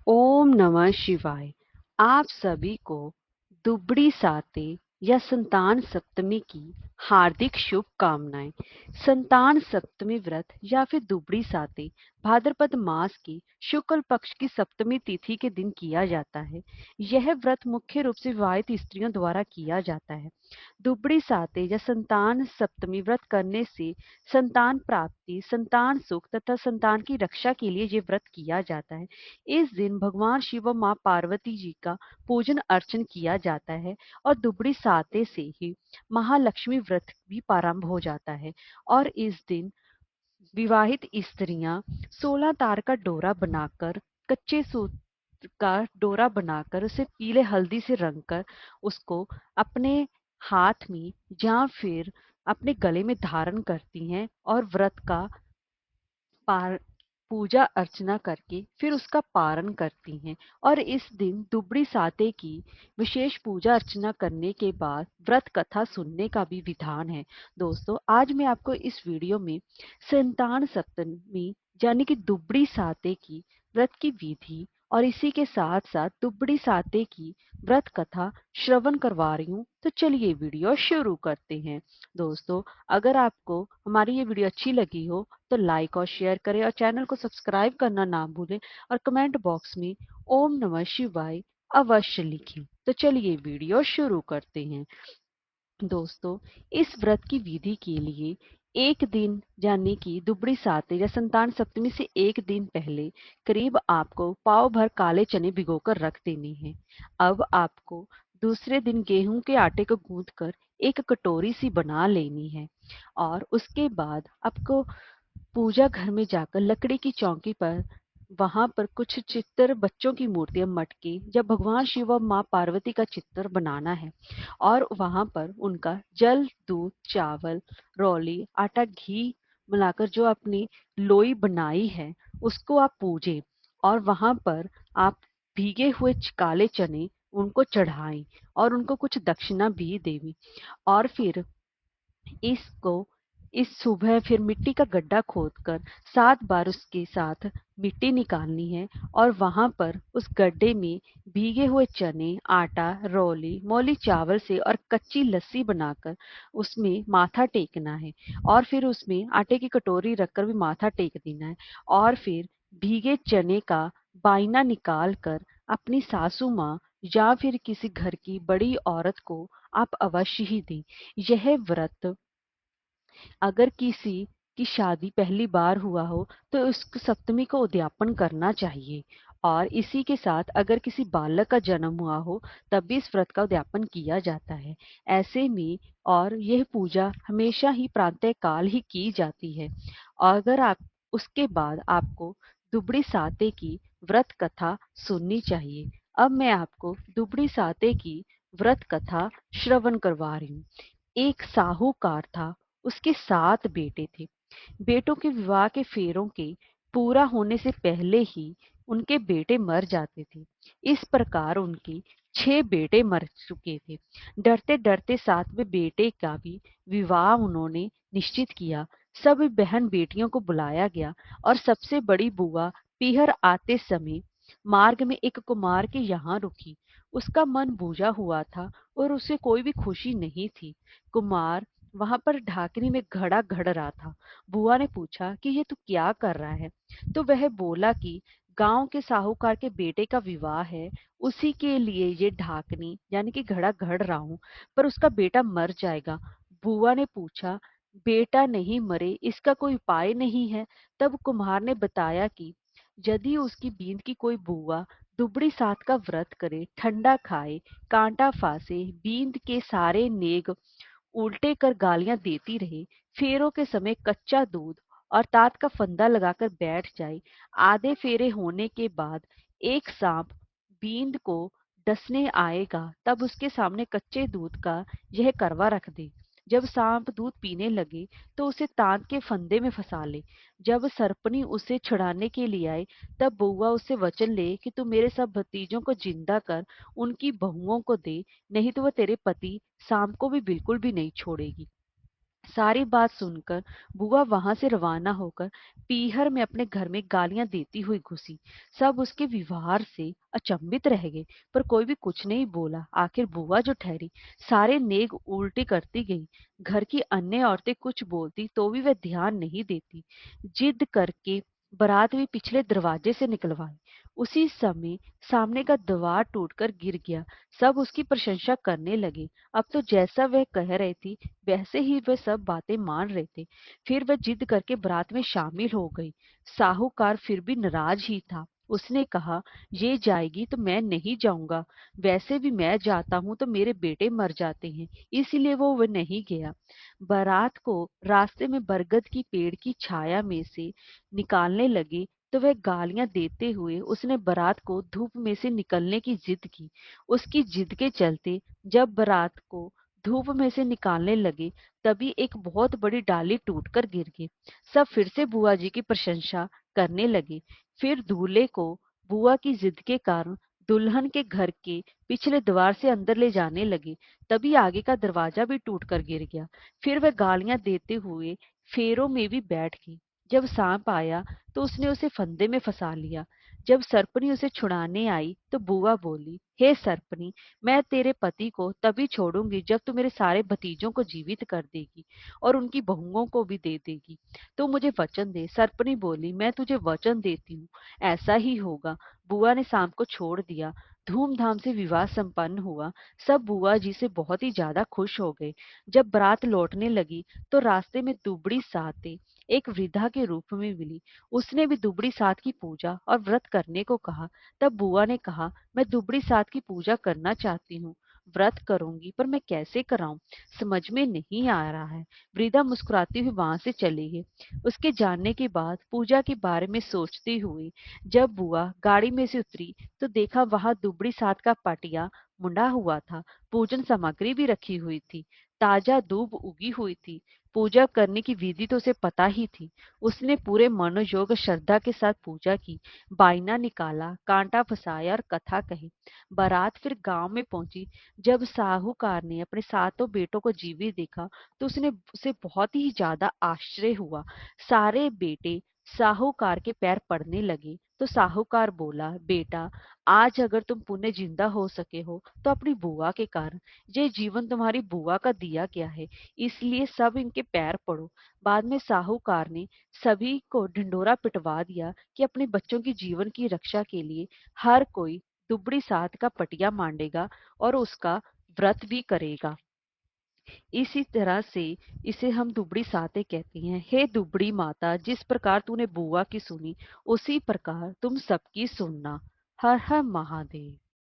ओम नमः शिवाय। आप सभी को दुबड़ी साते या संतान सप्तमी की हार्दिक शुभकामनाएं। संतान सप्तमी व्रत या फिर दुबड़ी साते भाद्रपद मास की शुक्ल पक्ष की सप्तमी तिथि के दिन किया जाता है। यह व्रत मुख्य रूप से विवाहित स्त्रियों द्वारा किया जाता है। दुबड़ी साते या संतान सप्तमी व्रत करने से संतान प्राप्ति, संतान सुख तथा संतान की रक्षा के लिए ये व्रत किया जाता है। इस दिन भगवान शिव और माँ पार्वती जी का पूजन अर्चन किया जाता है और दुबड़ी साते से ही महालक्ष्मी व्रत भी प्रारंभ हो जाता है। और इस दिन विवाहित स्त्रियां 16 तार का डोरा बनाकर, कच्चे सूत का डोरा बनाकर उसे पीले हल्दी से रंगकर उसको अपने हाथ में या फिर अपने गले में धारण करती हैं और व्रत का पार पूजा अर्चना करके फिर उसका पारण करती हैं। और इस दिन दुबड़ी साते की विशेष पूजा अर्चना करने के बाद व्रत कथा सुनने का भी विधान है। दोस्तों, आज मैं आपको इस वीडियो में संतान सप्तमी यानी कि दुबड़ी साते की व्रत की विधि और इसी के साथ साथ दुबड़ी साते की व्रत कथा श्रवण करवा रही हूँ। तो चलिए वीडियो शुरू करते हैं। दोस्तों, अगर आपको हमारी ये वीडियो अच्छी लगी हो तो लाइक और शेयर करें और चैनल को सब्सक्राइब करना ना भूलें और कमेंट बॉक्स में ओम नमः शिवाय अवश्य लिखें। तो चलिए वीडियो शुरू करते हैं। दोस्तों, इस व्रत की विधि के लिए एक दिन यानी कि दुबड़ी साते या संतान सप्तमी से एक दिन पहले करीब आपको पाव भर काले चने भिगोकर रख देने हैं। अब आपको दूसरे दिन गेहूं के आटे को गूंथकर एक कटोरी सी बना लेनी है और उसके बाद आपको पूजा घर में जाकर लकड़ी की चौकी पर वहां पर कुछ चित्र, बच्चों की मूर्तियां, मटके या भगवान शिव और माँ पार्वती का चित्र बनाना है और वहां पर उनका जल, दूध, चावल, रौली, आटा, घी मिलाकर जो अपनी लोई बनाई है उसको आप पूजें और वहां पर आप भीगे हुए काले चने उनको चढ़ाएं और उनको कुछ दक्षिणा भी देवी। और फिर इसको इस सुबह फिर मिट्टी का गड्ढा खोदकर 7 बार उसके साथ मिट्टी निकालनी है और वहां पर उस गड्ढे में भीगे हुए चने, आटा, रौली, मौली चावल से और कच्ची लस्सी बनाकर उसमें माथा टेकना है और फिर उसमें आटे की कटोरी रखकर भी माथा टेक देना है। और फिर भीगे चने का बायना निकाल कर अपनी सासू माँ या फिर किसी घर की बड़ी औरत को आप अवश्य ही दें। यह व्रत अगर किसी की शादी पहली बार हुआ हो तो उस सप्तमी को उद्यापन करना चाहिए। और इसी के साथ अगर किसी बालक का जन्म हुआ हो तब भी इस व्रत का उद्यापन किया जाता है। ऐसे में और यह पूजा हमेशा ही प्रातः काल ही की जाती है। और अगर आप उसके बाद आपको दुबड़ी साते की व्रत कथा सुननी चाहिए। अब मैं आपको दुबड़ी साते की व्रत कथा श्रवण करवा रही हूँ। एक साहूकार था, उसके 7 बेटे थे। बेटों के विवाह के फेरों के पूरा होने से पहले ही उनके बेटे मर जाते थे। इस प्रकार उनके 6 बेटे मर चुके थे। डरते डरते 7वें बेटे का भी विवाह उन्होंने निश्चित किया। सब बहन बेटियों को बुलाया गया और सबसे बड़ी बुआ पीहर आते समय मार्ग में एक कुमार के यहाँ रुकी। उसका मन बूझा हुआ था और उसे कोई भी खुशी नहीं थी। कुमार वहां पर ढाकनी में घड़ा घड़ रहा था। बुआ ने पूछा कि ये तू क्या कर रहा है? तो वह बोला कि गांव के साहूकार के बेटे का विवाह है, उसी के लिए ये ढाकनी यानी कि घड़ा घड़ रहा हूँ, पर उसका बेटा मर जाएगा। बुआ ने पूछा, बेटा नहीं मरे इसका कोई उपाय नहीं है? तब कुम्हार ने बताया कि यदि उसकी बींद की कोई बुआ दुबड़ी सात का व्रत करे, ठंडा खाए, कांटा फांसे, बींद के सारे नेग उल्टे कर गालियां देती रहे, फेरों के समय कच्चा दूध और तात का फंदा लगाकर बैठ जाए, आधे फेरे होने के बाद एक सांप बींद को डसने आएगा, तब उसके सामने कच्चे दूध का यह करवा रख दे। जब सांप दूध पीने लगे तो उसे तांत के फंदे में फंसा ले। जब सरपनी उसे छुड़ाने के लिए आए तब बुआ उससे वचन ले कि तू मेरे सब भतीजों को जिंदा कर उनकी बहुओं को दे, नहीं तो वह तेरे पति शाम को भी बिल्कुल भी नहीं छोड़ेगी। सारी बात सुनकर बुआ वहां से रवाना होकर पीहर में अपने घर में गालियां देती हुई घुसी। सब उसके व्यवहार से अचंभित रह गए, पर कोई भी कुछ नहीं बोला। आखिर बुआ जो ठहरी, सारे नेग उल्टी करती गई। घर की अन्य औरतें कुछ बोलती तो भी वह ध्यान नहीं देती। जिद करके बारात भी पिछले दरवाजे से निकलवाई। उसी समय सामने का द्वार टूटकर गिर गया। सब उसकी प्रशंसा करने लगे। अब तो जैसा वह कह रही थी वैसे ही वे सब बातें मान रहे थे। फिर वह जिद करके बारात में शामिल हो गई। साहूकार फिर भी नाराज ही था। उसने कहा, ये जाएगी तो मैं नहीं जाऊंगा। वैसे भी मैं जाता हूं तो मेरे बेटे मर जाते हैं, इसलिए वो नहीं गया। बारात को रास्ते में बरगद की पेड़ की छाया में से निकालने लगे तो वह गालियां देते हुए उसने बारात को धूप में से निकलने की जिद की। उसकी जिद के चलते जब बारात को धूप में से निकालने लगे तभी एक बहुत बड़ी डाली टूटकर गिर गई। सब फिर से बुआ जी की प्रशंसा करने लगे। फिर दूल्हे को बुआ की जिद के कारण दुल्हन के घर के पिछले द्वार से अंदर ले जाने लगे। तभी आगे का दरवाजा भी टूटकर गिर गया। फिर वह गालियां देते हुए फेरों में भी बैठ गई। जब सांप आया तो उसने उसे फंदे में फंसा लिया। जब सर्पनी उसे छुड़ाने आई तो बुआ बोली, हे सर्पनी, मैं तेरे पति को तभी छोड़ूंगी जब तू मेरे सारे भतीजों को जीवित कर देगी और उनकी बहुओं को भी दे देगी। तो मुझे वचन दे। सर्पनी बोली, मैं तुझे वचन देती हूँ, ऐसा ही होगा। बुआ ने सांप को छोड़ दिया। धूमधाम से विवाह संपन्न हुआ। सब बुआ जी से बहुत ही ज्यादा खुश हो गए। जब बारात लौटने लगी तो रास्ते में दुबड़ी साते एक वृद्धा के रूप में मिली। उसने भी दुबड़ी सात की पूजा और व्रत करने को कहा। तब बुआ ने कहा, मैं दुबड़ी सात की पूजा करना चाहती हूँ, व्रत करूंगी, पर मैं कैसे कराऊं, समझ में नहीं आ रहा है। वृद्धा मुस्कुराती हुई वहां से चली गई। उसके जाने के बाद पूजा के बारे में सोचती हुई जब बुआ गाड़ी में से उतरी तो देखा वहां दुबड़ी सात का पाटिया मुंडा हुआ था। पूजन सामग्री भी रखी हुई थी। ताजा दूब उगी हुई थी। पूजा करने की विधि तो उसे पता ही थी। उसने पूरे मनोयोग श्रद्धा के साथ पूजा की, बायना निकाला, कांटा फंसाया और कथा कही। बारात फिर गांव में पहुंची। जब साहूकार ने अपने सातों बेटों को जीवित देखा तो उसने उसे बहुत ही ज्यादा आश्चर्य हुआ। सारे बेटे साहूकार के पैर पड़ने लगे तो साहूकार बोला, बेटा, आज अगर तुम पुण्य जिंदा हो सके हो तो अपनी बुआ के कारण। ये जीवन तुम्हारी बुआ का दिया गया है, इसलिए सब इनके पैर पड़ो। बाद में साहूकार ने सभी को ढिंडोरा पिटवा दिया कि अपने बच्चों की जीवन की रक्षा के लिए हर कोई दुबड़ी सात का पटिया मांडेगा और उसका व्रत भी करेगा। इसी तरह से इसे हम दुबड़ी साते कहते हैं। हे दुबड़ी माता, जिस प्रकार तूने बुआ की सुनी उसी प्रकार तुम सबकी सुनना। हर हर महादेव।